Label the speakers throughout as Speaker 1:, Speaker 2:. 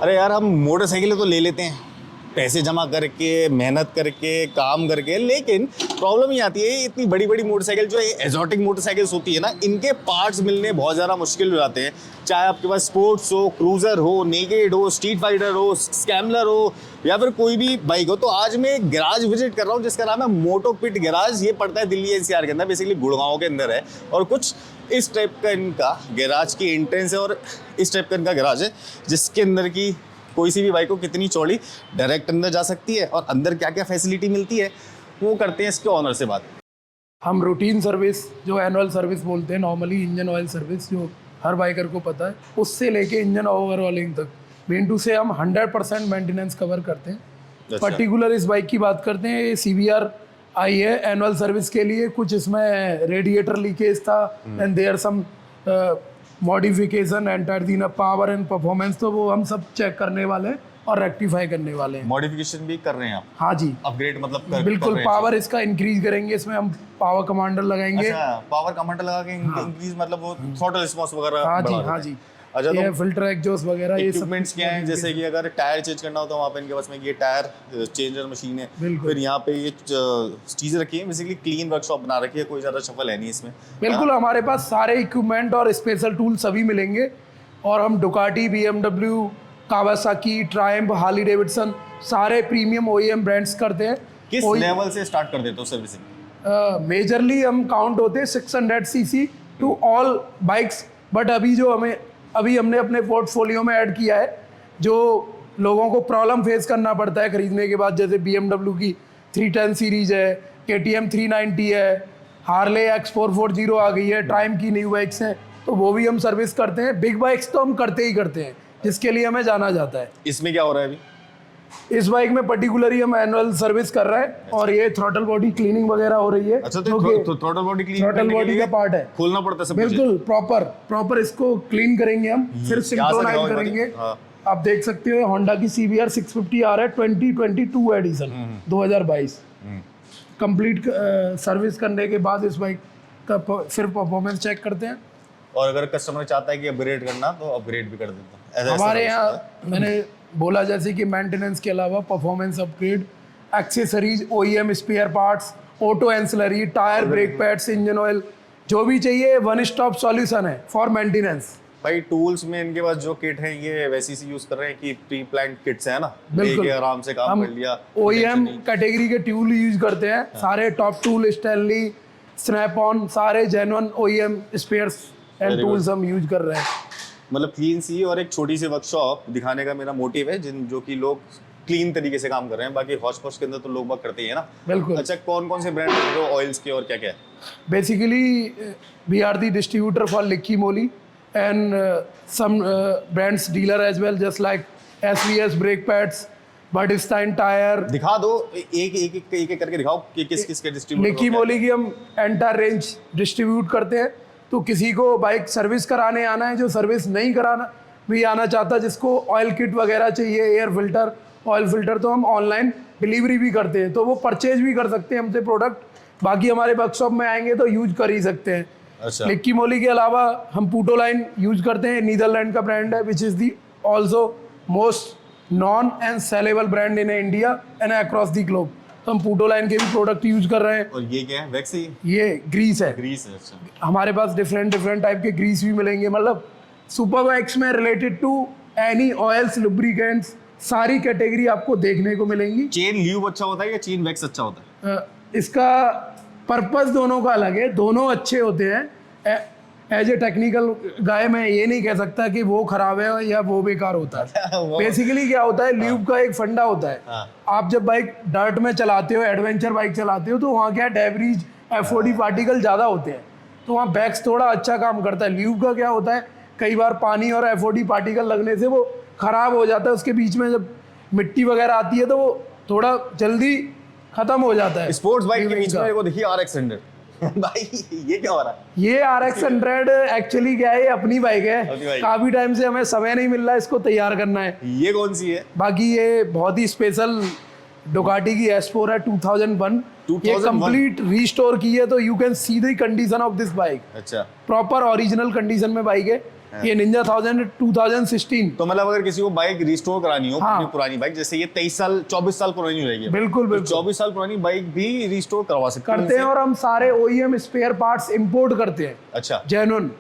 Speaker 1: अरे यार, हम मोटरसाइकिलें तो ले लेते हैं पैसे जमा करके, मेहनत करके, काम करके, लेकिन प्रॉब्लम ये आती है इतनी बड़ी बड़ी मोटरसाइकिल जो एग्जॉटिक मोटरसाइकिल्स होती है ना, इनके पार्ट्स मिलने बहुत ज़्यादा मुश्किल हो जाते हैं। चाहे आपके पास स्पोर्ट्स हो, क्रूजर हो, नेकेड हो, स्ट्रीट फाइटर हो, स्कैमलर हो, या फिर कोई भी बाइक हो। तो आज मैं एक गैराज विजिट कर रहा हूँ जिसका नाम है मोटो पिट गैराज। ये पड़ता है दिल्ली एनसीआर के अंदर, बेसिकली गुड़गांव के अंदर है। और कुछ इस टाइप का इनका गैराज की एंट्रेंस है और इस टाइप का इनका गैराज है, जिसके अंदर की कोई सी भी बाइक को कितनी चौड़ी डायरेक्ट अंदर जा सकती है और अंदर क्या क्या फैसिलिटी मिलती है, वो करते हैं इसके ऑनर से बात।
Speaker 2: हम रूटीन सर्विस जो एनुअल सर्विस बोलते हैं, नॉर्मली इंजन ऑयल सर्विस जो हर बाइकर को पता है, उससे लेके इंजन ओवरऑलिंग तक बिंटू से हम 100% मेंटेनेंस कवर करते हैं।
Speaker 1: अच्छा।
Speaker 2: पर्टिकुलर इस बाइक की बात करते हैं, ये CBR आई है एनुअल सर्विस के लिए। कुछ इसमें रेडिएटर लीकेज था and there some modification enter the power and performance, तो वो हम सब चेक करने वाले हैं और रेक्टिफाई करने वाले हैं।
Speaker 1: मॉडिफिकेशन भी कर रहे हैं आप?
Speaker 2: हाँ जी,
Speaker 1: अपग्रेड मतलब
Speaker 2: बिल्कुल। पावर इसका इंक्रीज करेंगे, इसमें हम पावर कमांडर लगाएंगे।
Speaker 1: अच्छा, पावर कमांडर लगा के इंक्रीज मतलब वो थ्रॉटल रिस्पांस वगैरह?
Speaker 2: हाँ जी, हाँ जी।
Speaker 1: अच्छा,
Speaker 2: ये
Speaker 1: तो
Speaker 2: फिल्टर एग्जॉस्ट वगैरह ये सब
Speaker 1: इक्विपमेंट्स क्या हैं? जैसे कि अगर टायर चेंज करना हो तो वहाँ पे इनके पास में ये टायर चेंजर मशीन है। फिर यहाँ पे ये चीज़ें रखी हैं, बेसिकली क्लीन वर्कशॉप बना रखी है, कोई ज़्यादा शफल है नहीं इसमें।
Speaker 2: बिल्कुल, हमारे पास सारे इक्विपमेंट और स्पेशल टूल सभी मिलेंगे। और हम Ducati, BMW, Kawasaki, Triumph, Harley Davidson सारे प्रीमियम OEM ब्रांड्स करते हैं।
Speaker 1: किस लेवल से स्टार्ट कर देते हो सर्विसिंग?
Speaker 2: मेजरली हम काउंट होते हैं 600 cc to all bikes. But अभी हमने अपने पोर्टफोलियो में ऐड किया है जो लोगों को प्रॉब्लम फेस करना पड़ता है खरीदने के बाद, जैसे BMW की 310 सीरीज है, KTM 390 है, हार्ले X440 आ गई है, ट्रायम्फ की न्यू बाइक्स हैं, तो वो भी हम सर्विस करते हैं। बिग बाइक्स तो हम करते ही करते हैं, जिसके लिए हमें जाना जाता है।
Speaker 1: इसमें क्या हो रहा है अभी?
Speaker 2: इस बाइक में पर्टिकुलरली हम एनुअल सर्विस कर रहे हैं और ये थ्रॉटल बॉडी क्लीनिंग वगैरह हो रही है।
Speaker 1: अच्छा, तो throttle body clean
Speaker 2: throttle body का पार्ट है,
Speaker 1: खोलना पड़ता है सब?
Speaker 2: बिल्कुल प्रॉपर इसको क्लीन करेंगे हम, फिर सिंक्रोनाइज करेंगे। आप देख सकते हो होंडा की CBR 650 आ रहा है 2022 एडिशन 2022। कंप्लीट सर्विस करने के बाद इस बाइक का फिर परफॉर्मेंस चेक करते हैं।
Speaker 1: और अगर कस्टमर चाहता है कि अपग्रेड करना तो अपग्रेड भी कर देता है
Speaker 2: हमारे यहाँ। मैंने बोला जैसे कि मेंटेनेंस के अलावा performance upgrade, accessories, OEM spare parts, auto ancillary, tyre, brake pads, engine oil, जो भी चाहिए वन स्टॉप सॉल्यूशन है फॉर मेंटेनेंस।
Speaker 1: भाई टूल्स में इनके पास जो किट है ये वैसी सी यूज कर रहे हैं कि प्री प्लान्ड किट्स है ना, लेके आराम से काम कर लिया।
Speaker 2: OEM कैटेगरी के टूल यूज करते हैं, सारे top tool, Stanley, snap on, सारे genuine OEM spares and tools हम यूज कर रहे हैं।
Speaker 1: मतलब क्लीन सी और एक छोटी सी वर्कशॉप दिखाने का मेरा मोटिव है, जो कि लोग क्लीन तरीके से काम कर रहे हैं। बाकी हॉश पॉश के अंदर तो लोग बात करते ही है ना।
Speaker 2: बिल्कुल।
Speaker 1: अच्छा, कौन कौन से ब्रांड है ऑयल्स के और क्या क्या है?
Speaker 2: Basically we are the distributor for Liqui Moly and some brands dealer as well, just like SVS brake pads, Bardstein tire।
Speaker 1: दिखा दो एक करके दिखाओ कि किस के डिस्ट्रीब्यूटर।
Speaker 2: लिक्की मोली की हम एंटायर रेंज डिस्ट्रीब्यूट करते हैं। तो किसी को बाइक सर्विस कराने आना है, जो सर्विस नहीं कराना भी आना चाहता, जिसको ऑयल किट वगैरह चाहिए, एयर फिल्टर, ऑयल फिल्टर, तो हम ऑनलाइन डिलीवरी भी करते हैं, तो वो परचेज भी कर सकते हैं हमसे प्रोडक्ट। बाकी हमारे वर्कशॉप में आएंगे तो यूज कर ही सकते हैं।
Speaker 1: अच्छा।
Speaker 2: लिक्की मोली के अलावा हम पूटो लाइन यूज करते हैं, नीदरलैंड का ब्रांड है, which is the also most non and saleable brand in India and across the globe. तो हम पूटो लाइन के भी प्रोडक्ट यूज कर रहे हैं।
Speaker 1: और ये क्या है? वैक्स ही?
Speaker 2: ये ग्रीस है।
Speaker 1: ग्रीस है। अच्छा।
Speaker 2: हमारे पास डिफरेंट टाइप के ग्रीस भी मिलेंगे, मतलब सुपर बाइक्स में related to any oils, lubricants, सारी कैटेगरी आपको देखने को मिलेंगी।
Speaker 1: चेन ल्यूब अच्छा होता है या चेन वैक्स अच्छा होता है?
Speaker 2: इसका पर्पस दोनों का अलग है, दोनों अच्छे होते हैं। एज ए टेक्निकल गाय मैं ये नहीं कह सकता कि वो खराब है या वो बेकार होता है। बेसिकली क्या होता है, ल्यूब का एक फंडा होता है। आप जब बाइक डर्ट में चलाते हो, एडवेंचर बाइक चलाते हो, तो वहाँ क्या डेब्रीज, FOD पार्टिकल ज़्यादा होते हैं, तो वहाँ बैक्स थोड़ा अच्छा काम करता है। ल्यूब का क्या होता है, कई बार पानी और FOD पार्टिकल लगने से वो खराब हो जाता है, उसके बीच में जब मिट्टी वगैरह आती है तो वो थोड़ा जल्दी खत्म हो जाता है।
Speaker 1: स्पोर्ट्स बाइक के बीच में वो देखिए RX 100 भाई ये क्या हो रहा है?
Speaker 2: ये RX 100 एक्चुअली क्या है, ये अपनी बाइक है। काफी टाइम से हमें समय नहीं मिल रहा है इसको तैयार करना है।
Speaker 1: ये कौन सी है?
Speaker 2: बाकी ये बहुत ही स्पेशल डुकाटी की S4 है 2001। ये
Speaker 1: 2001?
Speaker 2: कंप्लीट रीस्टोर की है, तो you can see the condition of this bike.
Speaker 1: अच्छा,
Speaker 2: प्रॉपर ओरिजिनल कंडीशन में बाइक है। ये निंजा 1000 2016।
Speaker 1: तो मतलब अगर किसी को बाइक रिस्टोर करानी हो,
Speaker 2: हाँ।
Speaker 1: अपनी पुरानी बाइक, जैसे ये 24 साल पुरानी हो जाएगी,
Speaker 2: बिल्कुल
Speaker 1: तो
Speaker 2: बिल्कुल
Speaker 1: 24 साल पुरानी बाइक भी रिस्टोर करवा सकते
Speaker 2: करते हैं, और हम सारे OEM स्पेयर पार्ट्स इंपोर्ट करते हैं,
Speaker 1: अच्छा,
Speaker 2: जेन्युइन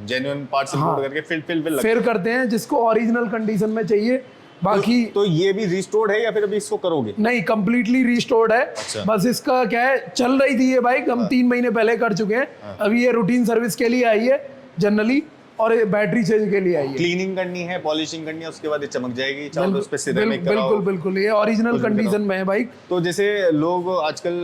Speaker 1: जेन्युइन पार्ट्स इंपोर्ट करके फिल
Speaker 2: फिर करते हैं जिसको ओरिजिनल कंडीशन में चाहिए। बाकी
Speaker 1: तो ये भी रिस्टोर्ड है या फिर अभी इसको करोगे?
Speaker 2: नहीं, कंप्लीटली रिस्टोर्ड है।
Speaker 1: अच्छा।
Speaker 2: बस इसका क्या है, चल रही थी ये बाइक, हम 3 महीने पहले कर चुके हैं। अभी ये रूटीन सर्विस के लिए आई है जनरली, और ये बैटरी चेंज के लिए आई है।
Speaker 1: क्लीनिंग करनी है, पॉलिशिंग करनी है, उसके बाद ये चमक जाएगी, चाहे तो उस पे सिरेमिक कराओ।
Speaker 2: बिल्कुल बिल्कुल, ये ओरिजिनल कंडीशन में है बाइक।
Speaker 1: तो जैसे लोग आजकल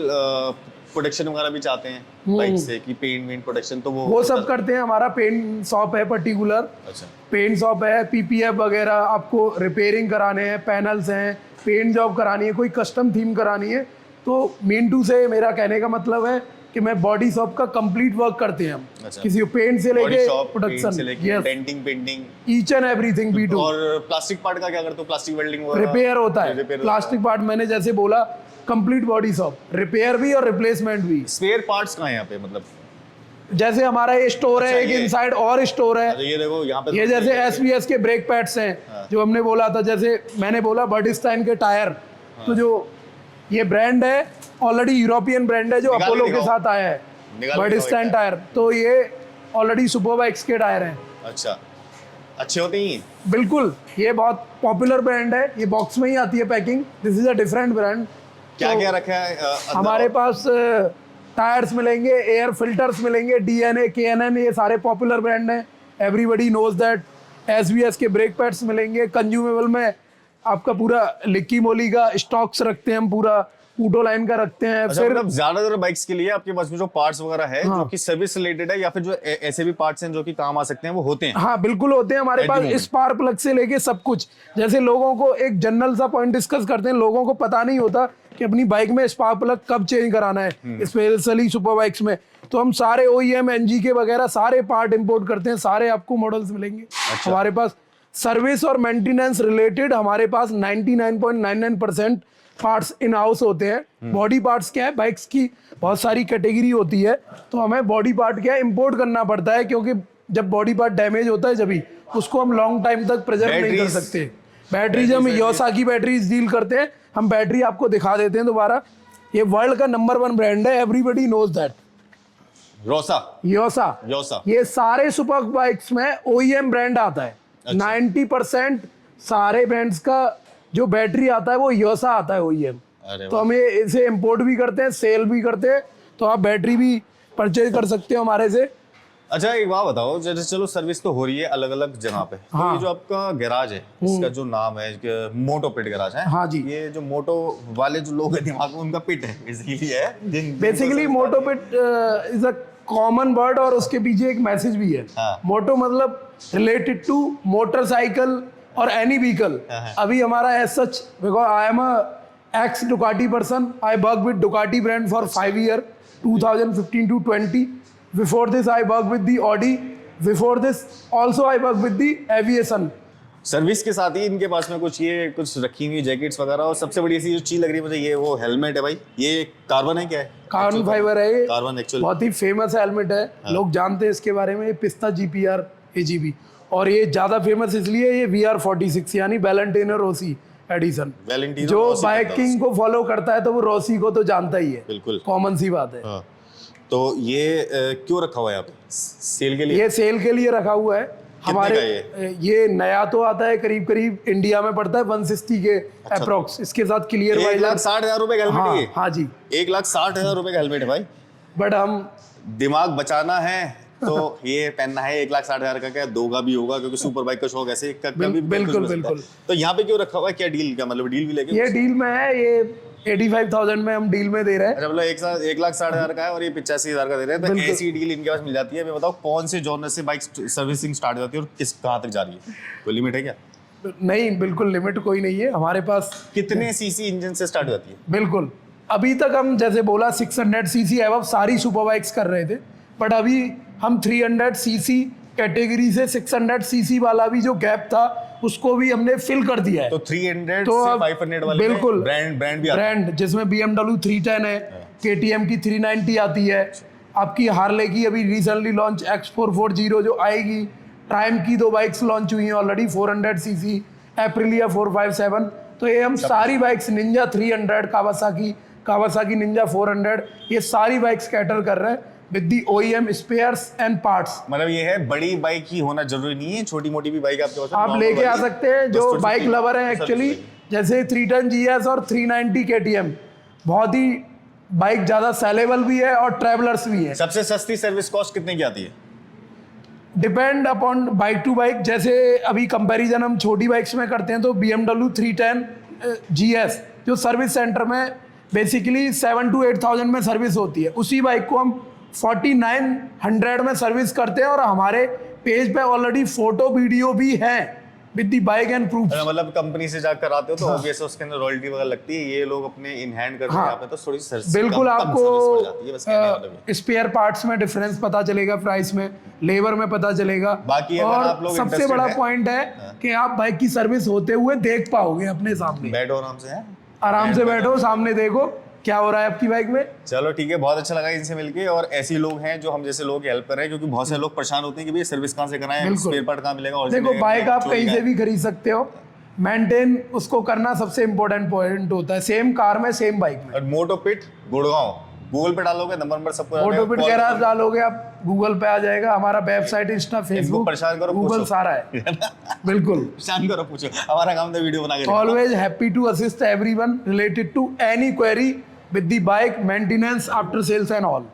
Speaker 1: प्रोटेक्शन वगैरह भी चाहते हैं बाइक से, कि पेंट वेंट प्रोटेक्शन, तो वो
Speaker 2: सब करते हैं। हमारा पेंट शॉप है पर्टिकुलर,
Speaker 1: अच्छा,
Speaker 2: पेंट शॉप है। PPF वगैरह आपको रिपेयरिंग कराने हैं, पैनल्स हैं, पेंट जॉब करानी है, कोई कस्टम थीम करानी है, तो मीनटू से मेरा कहने का मतलब है कि मैं बॉडी शॉप का कंप्लीट वर्क करते हैं हम।
Speaker 1: अच्छा।
Speaker 2: किसी को पेंट से
Speaker 1: बॉडी
Speaker 2: लेके
Speaker 1: शॉप, पेंट से
Speaker 2: प्रोडक्शन,
Speaker 1: लेके denting, painting,
Speaker 2: each and everything we do.
Speaker 1: और प्लास्टिक पार्ट का क्या करते हो? प्लास्टिक वेल्डिंग वगैरह
Speaker 2: रिपेयर होता है,
Speaker 1: रिपेयर
Speaker 2: प्लास्टिक पार्ट मैंने जैसे बोला, कंप्लीट बॉडी शॉप, रिपेयर भी और रिप्लेसमेंट भी।
Speaker 1: स्पेयर पार्ट्स कहाँ है यहाँ पे, मतलब
Speaker 2: जैसे हमारा ये स्टोर है,
Speaker 1: अच्छा,
Speaker 2: एक
Speaker 1: ये-
Speaker 2: इनसाइड और स्टोर है।
Speaker 1: ये देखो यहाँ पे,
Speaker 2: ये जैसे SBS के ब्रेक पैड्स हैं, जो हमने बोला था, जैसे मैंने बोला बर्डिस्टाइन के टायर, तो जो ये ब्रांड है ऑलरेडी यूरोपियन ब्रांड है, जो
Speaker 1: निकाल के
Speaker 2: अपोलो के
Speaker 1: दिखाओ।
Speaker 2: साथ आया है,
Speaker 1: निकाल के
Speaker 2: बर्डिस्टाइन
Speaker 1: दिखाओ
Speaker 2: टायर। तो ये ऑलरेडी सुपर बाइक्स के टायर हैं।
Speaker 1: अच्छा, अच्छे होते ही
Speaker 2: बिल्कुल, ये बहुत पॉपुलर ब्रांड है। ये बॉक्स में ही आती है packing. This is a different brand.
Speaker 1: क्या क्या रखा है अंदर?
Speaker 2: हमारे पास टायर्स मिलेंगे, एयर फिल्टर्स मिलेंगे, DNA, KNN, ये सारे पॉपुलर ब्रांड हैं, एवरीबडी नोज दैट। SBS के ब्रेक पैड्स मिलेंगे। कंज्यूमेबल में आपका पूरा लिक्की मोली का स्टॉक्स रखते हैं हम, पूरा पूटो लाइन का रखते हैं।
Speaker 1: अच्छा,
Speaker 2: फिर
Speaker 1: मतलब ज्यादातर बाइक्स के लिए आपके पास में जो पार्ट्स वगैरह है, जो कि सर्विस रिलेटेड है, या फिर जो ऐसे भी पार्ट्स हैं जो कि काम आ सकते हैं, वो होते हैं?
Speaker 2: हाँ बिल्कुल होते हैं हमारे
Speaker 1: At the
Speaker 2: pass,
Speaker 1: moment.
Speaker 2: Spark plug से लेके सब कुछ। जैसे लोगों को एक जनरल सा पॉइंट डिस्कस करते हैं, लोगों को पता नहीं होता कि अपनी बाइक में स्पार्क प्लग कब चेंज कराना है, स्पेशली सुपर बाइक्स में। तो हम सारे OEM NG के वगैरह सारे पार्ट इंपोर्ट करते हैं, सारे आपको मॉडल्स मिलेंगे हमारे पास। सर्विस और मेंटेनेंस रिलेटेड हमारे पास 99.99% पार्ट्स इन हाउस होते हैं। बॉडी पार्ट्स क्या है, बाइक्स की बहुत सारी कैटेगरी होती है, तो हमें बॉडी पार्ट क्या है इंपोर्ट करना पड़ता है, क्योंकि जब बॉडी पार्ट डैमेज होता है जब उसको हम लॉन्ग टाइम तक प्रिजर्व नहीं कर
Speaker 1: Batteries-
Speaker 2: सकते। बैटरीज हम योसाकी बैटरीज डील करते हैं, हम बैटरी आपको दिखा देते हैं दोबारा। ये वर्ल्ड का नंबर 1 ब्रांड है, एवरीबडी नोज दैट,
Speaker 1: रोसा,
Speaker 2: योसा। ये सारे सुपर बाइक्स में OEM ब्रांड आता है। 90% सारे ब्रांड्स का जो बैटरी आता है वो योसा आता है OEM।
Speaker 1: अरे
Speaker 2: तो हम ये इसे इंपोर्ट भी करते हैं, सेल भी करते हैं, तो आप बैटरी भी परचेज कर सकते हो हमारे से।
Speaker 1: अच्छा, एक बात बताओ, जैसे चलो सर्विस तो हो रही है अलग अलग जगह पे, तो ये जो आपका गैराज है, इसका जो नाम है मोटो पिट गैराज है,
Speaker 2: हाँ जी।
Speaker 1: ये जो मोटो वाले जो लोग हैं दिमाग में, उनका पिट है बेसिकली है।
Speaker 2: Basically moto pit is a common word, और उसके पीछे एक मैसेज भी है।
Speaker 1: हाँ।
Speaker 2: मोटो मतलब रिलेटेड टू मोटरसाइकिल और एनी व्हीकल। अभी हमारा as such, because I am a ex Ducati person, I work with Ducati brand for 5 year, 2015 to 20। Before this I worked with the Audi, before this also I worked with the aviation।
Speaker 1: Service के साथ ही इनके पास में कुछ रखी हुई jackets वगैरह, और सबसे बड़ी सी जो चीज लग रही है मुझे, ये वो हेलमेट है भाई। ये कार्बन है, क्या है?
Speaker 2: कार्बन फाइबर है ये,
Speaker 1: कार्बन एक्चुअल
Speaker 2: बहुत ही फेमस हेलमेट है। लोग जानते हैं इसके बारे में, ये पिस्ता GPR AGB, और ये ज्यादा फेमस इसलिए ये VR46 यानी वैलेंटिनो रोसी एडिशन।
Speaker 1: वैलेंटिनो
Speaker 2: जो
Speaker 1: रोसी
Speaker 2: बाइकिंग को फॉलो करता है तो वो रोसी को तो जानता ही है,
Speaker 1: बिल्कुल
Speaker 2: कॉमन सी बात है।
Speaker 1: हाँ। तो ये क्यों रखा हुआ है यहाँ पे? सेल के लिए?
Speaker 2: ये सेल के लिए रखा हुआ है हमारे।
Speaker 1: का
Speaker 2: ये नया तो आता है करीब करीब इंडिया में पड़ता है 160 के अप्रोक्स। इसके साथ क्लियर
Speaker 1: 1,60,000 रुपए का हेलमेट है ये?
Speaker 2: हाँ जी।
Speaker 1: 1,60,000 रुपए का हेलमेट है भाई।
Speaker 2: बट हम
Speaker 1: दिमाग बचाना है तो ये पहनना है। 1,60,000 का क्या, 2 का भी होगा, क्योंकि सुपर बाइक का शौक ऐसे कभी
Speaker 2: बिल्कुल बिल्कुल।
Speaker 1: तो यहाँ पे क्यों रखा हुआ है? क्या डील, क्या मतलब डील भी लेके?
Speaker 2: ये डील में है, ये 85,000 में हम डील में दे रहे हैं।
Speaker 1: अच्छा, मतलब 1,60,000 का है और ये 85,000 का दे रहे हैं, तो ऐसी डील इनके पास मिल जाती है। मैं बताओ कौन से जॉनर से बाइक सर्विसिंग स्टार्ट होती है और किस कहाँ तक जा रही है? कोई लिमिट है क्या?
Speaker 2: नहीं, बिल्कुल लिमिट कोई नहीं है हमारे पास।
Speaker 1: कितने सीसी इंजन से स्टार्ट होती है?
Speaker 2: बिल्कुल, अभी तक हम जैसे बोला 600 सीसी एवं सारी सुपर बाइक्स कर रहे थे, बट अभी हम 300 सीसी कैटेगरी से 600 सीसी वाला भी जो गैप था उसको भी हमने फिल कर दिया है।
Speaker 1: तो 300
Speaker 2: तो
Speaker 1: से
Speaker 2: अब
Speaker 1: 500 वाले
Speaker 2: बिल्कुल
Speaker 1: ब्रांड भी आता है।
Speaker 2: ब्रांड जिसमें BMW 310 है, KTM की 390 आती है, आपकी हार्ले की अभी रिसेंटली लॉन्च X440 जो आएगी, ट्रायम्फ की 2 बाइक्स लॉन्च हुई हैं ऑलरेडी 400 सीसी, एप्रिलिया 457। तो ये हम सारी बाइक्स निंजा 300, कावासाकी निंजा 400, ये सारी बाइक्स कैटर कर रहे हैं with the OEM spares and parts.
Speaker 1: मतलब ये है बड़ी बाइक ही होना जरूरी नहीं है, छोटी मोटी भी बाइक आपके पास
Speaker 2: आप
Speaker 1: normal
Speaker 2: लेके आ
Speaker 1: वाली,
Speaker 2: सकते हैं जो
Speaker 1: बस
Speaker 2: बाइक
Speaker 1: थोड़ी-सी
Speaker 2: लवर है
Speaker 1: सर्विस
Speaker 2: एक्चुअली,
Speaker 1: चाहिए।
Speaker 2: जैसे 310 GS और 390 KTM बहुत ही बाइक ज़्यादा सेलेबल भी है और ट्रैवलर्स भी है।
Speaker 1: सबसे सस्ती सर्विस कॉस्ट कितने की आती है?
Speaker 2: Depend upon bike to bike. जैसे अभी कंपैरिजन हम छोटी बाइक्स में करते हैं तो BMW 310 GS जो सर्विस सेंटर में बेसिकली 7 to 8,000 में सर्विस होती है, उसी बाइक को हम 4900 में सर्विस करते हैं और हमारे पेज पे ऑलरेडी फोटो वीडियो भी है with the bike and proof.
Speaker 1: मतलब कंपनी से जाकर कराते हो तो
Speaker 2: हाँ।
Speaker 1: ऑब्वियस उसके अंदर रॉयल्टी वगैरह लगती है, ये लोग अपने इन हैंड करते हैं,
Speaker 2: हाँ।
Speaker 1: यहाँ पे तो थोड़ी सर्विस
Speaker 2: बिल्कुल
Speaker 1: कम सर्विस पड़ जाती है, बस कहने का मतलब
Speaker 2: आपको स्पेयर पार्ट्स में डिफरेंस पता चलेगा, प्राइस में, लेबर में पता चलेगा।
Speaker 1: बाकी अगर
Speaker 2: और
Speaker 1: आप लोग
Speaker 2: सबसे
Speaker 1: interested
Speaker 2: बड़ा
Speaker 1: हैं-
Speaker 2: पॉइंट है कि आप बाइक की सर्विस होते हुए देख पाओगे अपने सामने,
Speaker 1: बैठो आराम से है।
Speaker 2: आराम से बैठो सामने देखो क्या हो रहा है आपकी बाइक में।
Speaker 1: चलो ठीक है, बहुत अच्छा लगा इनसे मिलके। और ऐसे ही लोग हैं जो हम जैसे लोगों की हेल्प कर रहे हैं, क्योंकि बहुत से लोग परेशान होते हैं कि भैया सर्विस कहाँ से कराएं,
Speaker 2: बिल्कुल।
Speaker 1: स्पेयर पार्ट कहाँ मिलेगा, और
Speaker 2: देखो बाइक आप कहीं से भी खरीद सकते हो, मेंटेन उसको करना सबसे इम्पोर्टेंट पॉइंट होता है, सेम कार में सेम बाइक में।
Speaker 1: और मोटो पिट गुड़गांव गूगल पे डालोगे नंबर सबको
Speaker 2: ऑटोपिट गैराज डालोगे आप गूगल पे आ जाएगा, हमारा वेबसाइट, इंस्टा, फेसबुक,
Speaker 1: परेशान करो,
Speaker 2: गूगल
Speaker 1: पूछो।
Speaker 2: सारा है। बिल्कुल।
Speaker 1: परेशान करो, पूछो, हमारा काम था वीडियो बना के
Speaker 2: Always happy to assist everyone related to any query with the bike maintenance, after sales and all.